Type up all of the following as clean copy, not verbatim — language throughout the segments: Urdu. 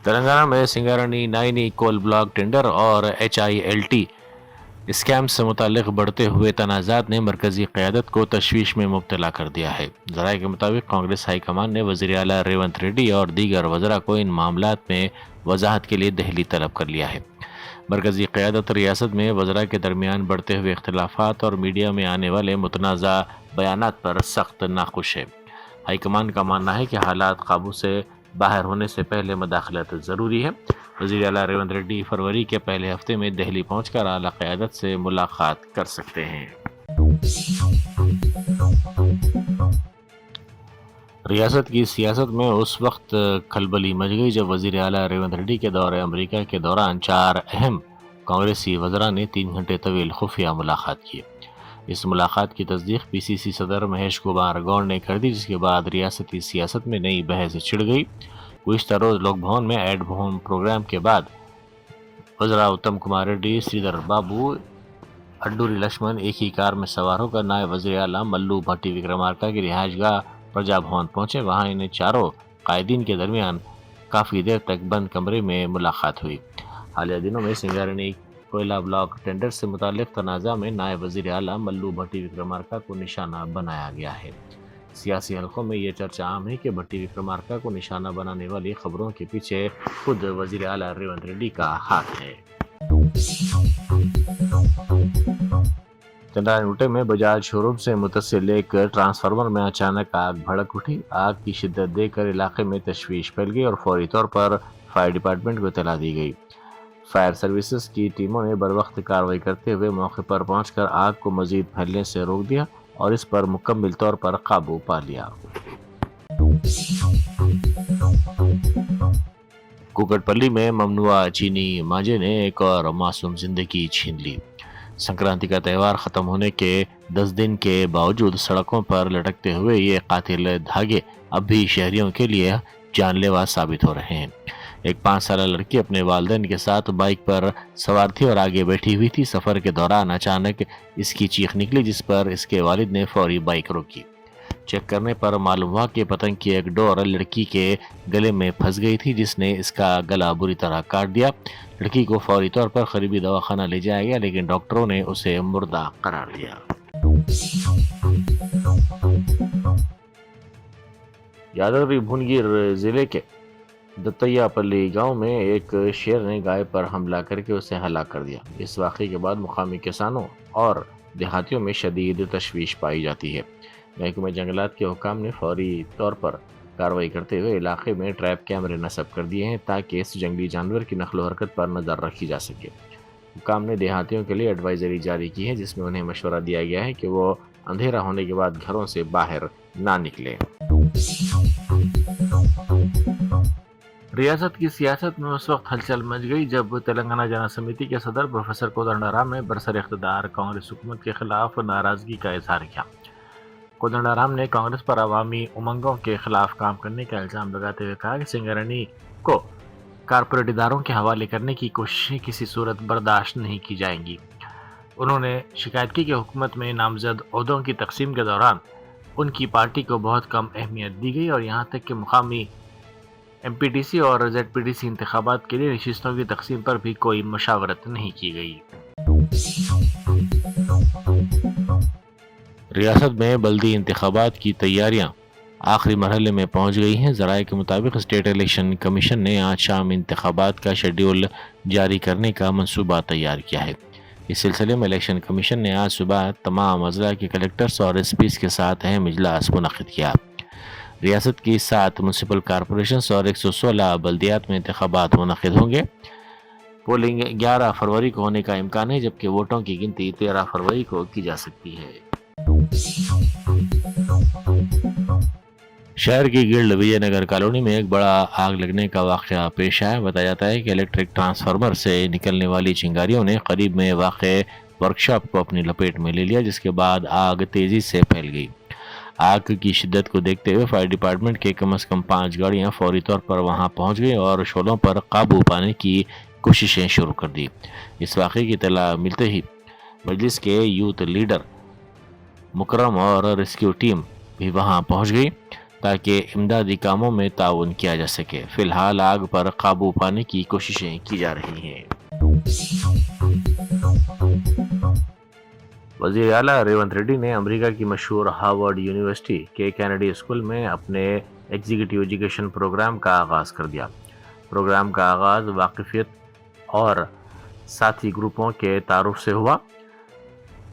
تلنگانہ میں سنگارانی نائنی کول بلاک ٹینڈر اور HILT اسکیم سے متعلق بڑھتے ہوئے تنازعات نے مرکزی قیادت کو تشویش میں مبتلا کر دیا ہے۔ ذرائع کے مطابق کانگریس ہائی کمان نے وزیر اعلیٰ ریونت ریڈی اور دیگر وزراء کو ان معاملات میں وضاحت کے لیے دہلی طلب کر لیا ہے۔ مرکزی قیادت ریاست میں وزراء کے درمیان بڑھتے ہوئے اختلافات اور میڈیا میں آنے والے متنازع بیانات پر سخت ناخوش ہے۔ ہائی کمان کا ماننا ہے کہ حالات قابو سے باہر ہونے سے پہلے مداخلت ضروری ہے۔ وزیر اعلیٰ ریونت ریڈی فروری کے پہلے ہفتے میں دہلی پہنچ کر اعلیٰ قیادت سے ملاقات کر سکتے ہیں۔ ریاست کی سیاست میں اس وقت کھلبلی مچ گئی جب وزیر اعلیٰ ریونت ریڈی کے دورہ امریکہ کے دوران 4 اہم کانگریسی وزراء نے 3 گھنٹے طویل خفیہ ملاقات کی۔ اس ملاقات کی تصدیق PCC صدر مہیش کمار گوڑ نے کر دی، جس کے بعد ریاستی سیاست میں نئی بحث چھڑ گئی۔ گزشتہ روز لوک بھون میں ایٹ ہوم پروگرام کے بعد وزراء اتم کمار ریڈی، سریدر بابو، اڈوری لکشمن ایک ہی کار میں سوار ہو کر نائب وزیر اعلیٰ ملو بھٹی وکرمارکا کی رہائش گاہ پرجا بھون پہنچے۔ وہاں انہیں چاروں قائدین کے درمیان کافی دیر تک بند کمرے میں ملاقات ہوئی۔ حالیہ دنوں میں سنگارانی کوئلہ بلاک ٹینڈر سے متعلق تنازع میں نائب وزیر اعلیٰ ملو بھٹی وکرمارکا کو نشانہ بنایا گیا ہے۔ سیاسی حلقوں میں یہ چرچا عام ہے کہ بھٹی وکرمارکا کو نشانہ بنانے والی خبروں کے پیچھے خود وزیر اعلیٰ ریونت ریڈی کا ہاتھ ہے۔ چندراگوٹے میں بجاج شو روم سے متصل ایک ٹرانسفارمر میں اچانک آگ بھڑک اٹھی۔ آگ کی شدت دیکھ کر علاقے میں تشویش پھیل گئی اور فوری طور پر فائر ڈپارٹمنٹ کو اطلاع دی گئی۔ فائر سروسز کی ٹیموں نے بروقت کارروائی کرتے ہوئے موقع پر پہنچ کر آگ کو مزید پھیلنے سے روک دیا اور اس پر مکمل طور پر قابو پا لیا۔ کوکٹ پلی میں ممنوعہ چینی مانجے نے ایک اور معصوم زندگی چھین لی۔ سنکرانتی کا تہوار ختم ہونے کے 10 دن کے باوجود سڑکوں پر لٹکتے ہوئے یہ قاتل دھاگے اب بھی شہریوں کے لیے جان لیوا ثابت ہو رہے ہیں۔ ایک 5 سالہ لڑکی اپنے والدین کے ساتھ بائک پر سوار تھی اور آگے بیٹھی ہوئی تھی۔ سفر کے دوران اچانک اس کی چیخ نکلی، جس پر اس کے والد نے فوری بائک روکی۔ چیک کرنے پر معلوم ہوا کہ پتنگ کی ایک ڈور لڑکی کے گلے میں پھنس گئی تھی، جس نے اس کا گلا بری طرح کاٹ دیا۔ لڑکی کو فوری طور پر قریبی دواخانہ لے جایا گیا، لیکن ڈاکٹروں نے اسے مردہ قرار دیا۔ یادگری بھونگیر ضلع کے دتیا پلی گاؤں میں ایک شیر نے گائے پر حملہ کر کے اسے ہلاک کر دیا۔ اس واقعے کے بعد مقامی کسانوں اور دیہاتیوں میں شدید تشویش پائی جاتی ہے۔ محکمہ جنگلات کے حکام نے فوری طور پر کارروائی کرتے ہوئے علاقے میں ٹریپ کیمرے نصب کر دیے ہیں تاکہ اس جنگلی جانور کی نقل و حرکت پر نظر رکھی جا سکے۔ حکام نے دیہاتیوں کے لیے ایڈوائزری جاری کی ہے، جس میں انہیں مشورہ دیا گیا ہے کہ وہ اندھیرا ہونے کے بعد گھروں سے باہر نہ نکلیں۔ ریاست کی سیاست میں اس وقت ہلچل مچ گئی جب تلنگانہ جنا سمیتی کے صدر پروفیسر کودنڈا رام نے برسر اقتدار کانگریس حکومت کے خلاف ناراضگی کا اظہار کیا۔ کودنڈا رام نے کانگریس پر عوامی امنگوں کے خلاف کام کرنے کا الزام لگاتے ہوئے کہا کہ سنگارانی کو کارپوریٹ اداروں کے حوالے کرنے کی کوششیں کسی صورت برداشت نہیں کی جائیں گی۔ انہوں نے شکایت کی کہ حکومت میں نامزد عہدوں کی تقسیم کے دوران ان کی پارٹی کو بہت کم اہمیت دی گئی اور یہاں تک کہ مقامی MPTC اور ZPTC انتخابات کے لیے نشستوں کی تقسیم پر بھی کوئی مشاورت نہیں کی گئی۔ ریاست میں بلدی انتخابات کی تیاریاں آخری مرحلے میں پہنچ گئی ہیں۔ ذرائع کے مطابق اسٹیٹ الیکشن کمیشن نے آج شام انتخابات کا شیڈول جاری کرنے کا منصوبہ تیار کیا ہے۔ اس سلسلے میں الیکشن کمیشن نے آج صبح تمام اضلاع کے کلکٹرز اور SPs کے ساتھ اہم اجلاس منعقد کیا۔ ریاست کی 7 میونسپل کارپوریشنز اور 116 بلدیات میں انتخابات منعقد ہوں گے۔ پولنگ 11 فروری کو ہونے کا امکان ہے، جبکہ ووٹوں کی گنتی 13 فروری کو کی جا سکتی ہے۔ شہر کی گلڈ وجے نگر کالونی میں ایک بڑا آگ لگنے کا واقعہ پیش آیا۔ بتایا جاتا ہے کہ الیکٹرک ٹرانسفارمر سے نکلنے والی چنگاریوں نے قریب میں واقع ورکشاپ کو اپنی لپیٹ میں لے لیا، جس کے بعد آگ تیزی سے پھیل گئی۔ آگ کی شدت کو دیکھتے ہوئے فائر ڈپارٹمنٹ کے کم از کم 5 گاڑیاں فوری طور پر وہاں پہنچ گئی اور شعلوں پر قابو پانے کی کوششیں شروع کر دی۔ اس واقعے کی اطلاع ملتے ہی مجلس کے یوتھ لیڈر مکرم اور ریسکیو ٹیم بھی وہاں پہنچ گئی۔ تاکہ امدادی کاموں میں تعاون کیا جا سکے۔ فی الحال آگ پر قابو پانے کی کوششیں کی جا رہی ہیں۔ وزیر اعلیٰ ریونت ریڈی نے امریکہ کی مشہور ہارورڈ یونیورسٹی کے کینیڈی اسکول میں اپنے ایگزیکٹو ایجوکیشن پروگرام کا آغاز کر دیا۔ پروگرام کا آغاز واقفیت اور ساتھی گروپوں کے تعارف سے ہوا۔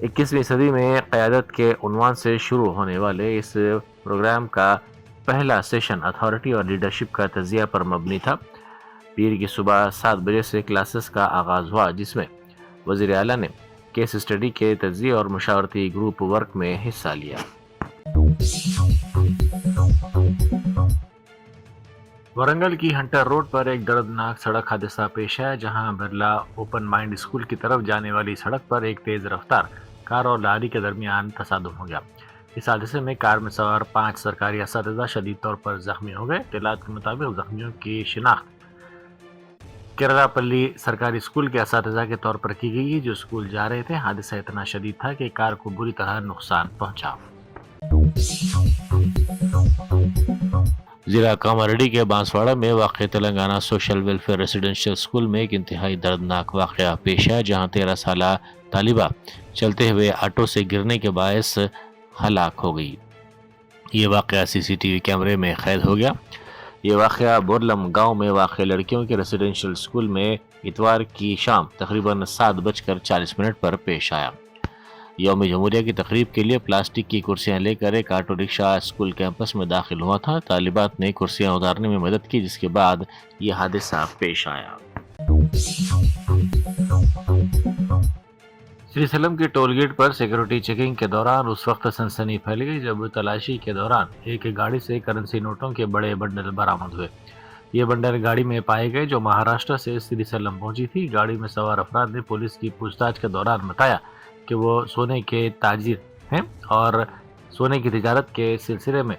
21ویں صدی میں قیادت کے عنوان سے شروع ہونے والے اس پروگرام کا پہلا سیشن اتھارٹی اور لیڈرشپ کا تجزیہ پر مبنی تھا۔ پیر کی صبح 7 بجے سے کلاسز کا آغاز ہوا، جس میں وزیر اعلیٰ نے کیس اسٹڈی کے تجزیے اور مشاورتی گروپ ورک میں حصہ لیا۔ ورنگل کی ہنٹر روڈ پر ایک دردناک سڑک حادثہ پیش آیا، جہاں برلا اوپن مائنڈ اسکول کی طرف جانے والی سڑک پر ایک تیز رفتار کار اور لاری کے درمیان تصادم ہو گیا۔ اس حادثے میں کار میں سوار 5 سرکاری اساتذہ شدید طور پر زخمی ہو گئے۔ اطلاعات کے مطابق زخمیوں کی شناخت کیرلا پلی سرکاری اسکول کے اساتذہ کے طور پر کی گئی، جو اسکول جا رہے تھے۔ حادثہ اتنا شدید تھا کہ کار کو بری طرح نقصان پہنچا۔ ضلع کاماریڈی کے بانسواڑہ میں واقع Telangana social welfare residential school میں ایک انتہائی دردناک واقعہ پیش آیا، جہاں 13 سالہ طالبہ چلتے ہوئے آٹو سے گرنے کے باعث ہلاک ہو گئی۔ یہ واقعہ CCTV کیمرے میں قید ہو گیا۔ یہ واقعہ بورلم گاؤں میں واقع لڑکیوں کے ریزیڈنشل اسکول میں اتوار کی شام تقریباً 7:40 پر پیش آیا۔ یوم جمہوریہ کی تقریب کے لیے پلاسٹک کی کرسیاں لے کر ایک آٹو رکشہ اسکول کیمپس میں داخل ہوا تھا۔ طالبات نے کرسیاں اتارنے میں مدد کی، جس کے بعد یہ حادثہ پیش آیا۔ سری سلم کے ٹول گیٹ پر سیکورٹی چیکنگ کے دوران اس وقت سنسنی پھیل گئی جب تلاشی کے دوران ایک گاڑی سے کرنسی نوٹوں کے بڑے بنڈل برآمد ہوئے۔ یہ بنڈل گاڑی میں پائے گئے جو مہاراشٹر سے سری سلم پہنچی تھی۔ گاڑی میں سوار افراد نے پولیس کی پوچھ تاچھ کے دوران بتایا کہ وہ سونے کے تاجر ہیں اور سونے کی تجارت کے سلسلے میں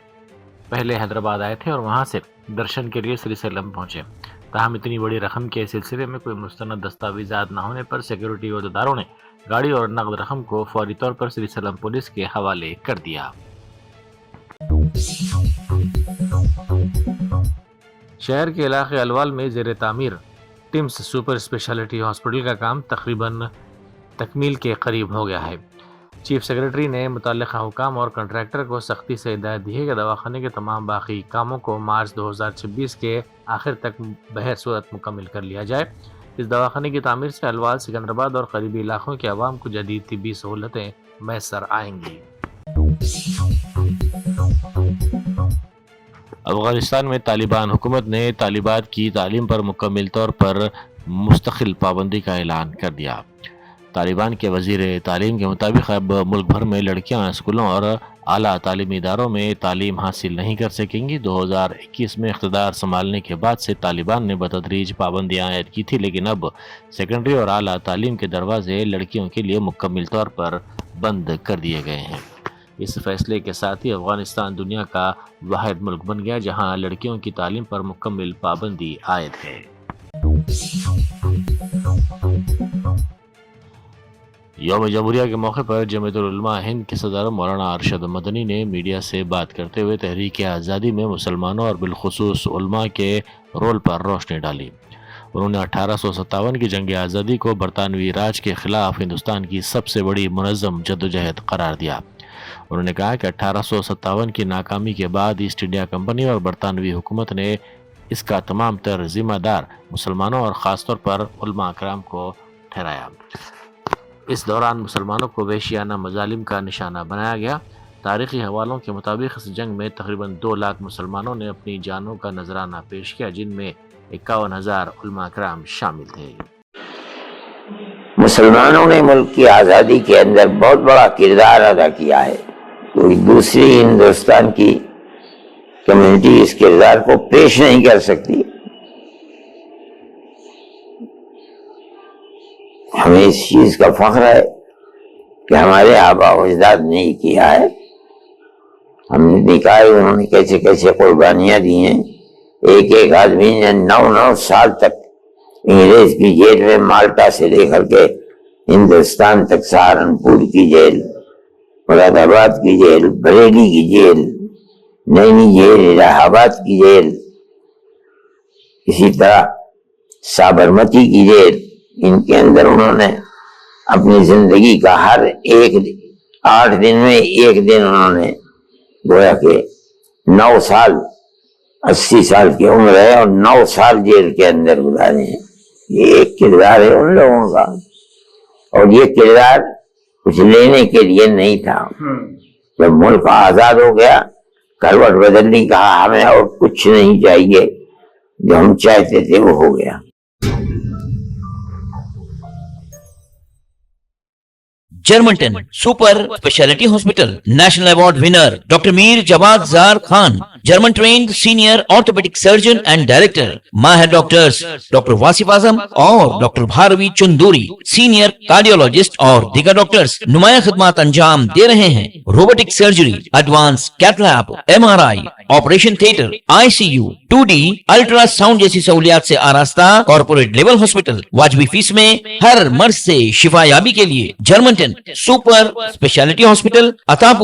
پہلے حیدرآباد آئے تھے اور وہاں سے درشن کے لیے سری سلم پہنچے۔ تاہم اتنی بڑی رقم کے سلسلے میں کوئی مستند دستاویزات نہ ہونے پر سیکورٹی عہدیداروں نے گاڑی اور نقد رقم کو فوری طور پر سری سلم پولیس کے حوالے کر دیا۔ شہر کے علاقے الوال میں زیر تعمیر ٹمس سپر اسپیشلٹی ہاسپٹل کا کام تقریباً تکمیل کے قریب ہو گیا ہے۔ چیف سیکرٹری نے متعلقہ حکام اور کنٹریکٹر کو سختی سے ہدایت دی ہے کہ دواخانے کے تمام باقی کاموں کو مارچ 2026 کے آخر تک بہر صورت مکمل کر لیا جائے۔ اس دواخانے کی تعمیر سے الوال، سکندرآباد اور قریبی علاقوں کے عوام کو جدید طبی سہولتیں میسر آئیں گی۔ افغانستان میں طالبان حکومت نے طالبات کی تعلیم پر مکمل طور پر مستقل پابندی کا اعلان کر دیا۔ طالبان کے وزیر تعلیم کے مطابق اب ملک بھر میں لڑکیاں اسکولوں اور اعلیٰ تعلیمی اداروں میں تعلیم حاصل نہیں کر سکیں گی۔ 2021 میں اقتدار سنبھالنے کے بعد سے طالبان نے بتدریج پابندیاں عائد کی تھی، لیکن اب سیکنڈری اور اعلیٰ تعلیم کے دروازے لڑکیوں کے لیے مکمل طور پر بند کر دیے گئے ہیں۔ اس فیصلے کے ساتھ ہی افغانستان دنیا کا واحد ملک بن گیا جہاں لڑکیوں کی تعلیم پر مکمل پابندی عائد ہے۔ یوم جمہوریہ کے موقع پر جمعیت العلماء ہند کے صدر مولانا ارشد مدنی نے میڈیا سے بات کرتے ہوئے تحریک آزادی میں مسلمانوں اور بالخصوص علماء کے رول پر روشنی ڈالی۔ انہوں نے 1857 کی جنگ آزادی کو برطانوی راج کے خلاف ہندوستان کی سب سے بڑی منظم جدوجہد قرار دیا۔ انہوں نے کہا کہ 1857 کی ناکامی کے بعد ایسٹ انڈیا کمپنی اور برطانوی حکومت نے اس کا تمام تر ذمہ دار مسلمانوں اور خاص طور پر علماء کرام کو ٹھہرایا۔ اس دوران مسلمانوں کو وحشیانہ مظالم کا نشانہ بنایا گیا۔ تاریخی حوالوں کے مطابق اس جنگ میں تقریباً 2 لاکھ مسلمانوں نے اپنی جانوں کا نذرانہ پیش کیا، جن میں 51,000 علماء کرام شامل تھے۔ مسلمانوں نے ملک کی آزادی کے اندر بہت بڑا کردار ادا کیا ہے، کوئی دوسری ہندوستان کی کمیونٹی اس کردار کو پیش نہیں کر سکتی۔ ہمیں اس چیز کا فخر ہے کہ ہمارے آبا و اجداد نے یہ کیا ہے۔ ہم نے دیکھا ہے انہوں نے کیسے کیسے قربانیاں دی ہیں۔ ایک آدمی نے 9 سال تک انگریز کی جیل میں، مالٹا سے لے کر کے ہندوستان تک، سہارنپور کی جیل، مراد آباد کی جیل، بریلی کی جیل، نینی جیل، الہ آباد کی جیل، اسی طرح سابرمتی کی جیل، ان کے اندر انہوں نے اپنی زندگی کا ہر ایک 8 دن میں ایک دن انہوں نے گویا کہ 9 سال 80 سال کی عمر ہے اور 9 سال جیل کے اندر گزارے ہیں. یہ ایک کردار ہے ان لوگوں کا، اور یہ کردار کچھ لینے کے لیے نہیں تھا. جب ملک آزاد ہو گیا، کروٹ بدلنی، کہا ہمیں اور کچھ نہیں چاہیے، جو ہم چاہتے تھے وہ ہو گیا. جرمنٹن super specialty hospital, national award winner doctor Mir Jawad Zar Khan, German trained senior orthopedic surgeon and director. ماہر ڈاکٹرز ڈاکٹر واصف اعظم اور doctor Bharavi Chanduri, senior cardiologist اور دیگر ڈاکٹرز نمایاں خدمات انجام دے رہے ہیں. Robotic surgery, advance cath lab, MRI، operation theatre, ICU، 2D ultrasound جیسی سہولیات سے آراستہ کارپوریٹ لیول ہاسپٹل. واجبی فیس میں ہر مرض سے شفا یابی کے لیے جرمنٹن سپر اسپیشلٹی ہاسپٹل، عطاپور.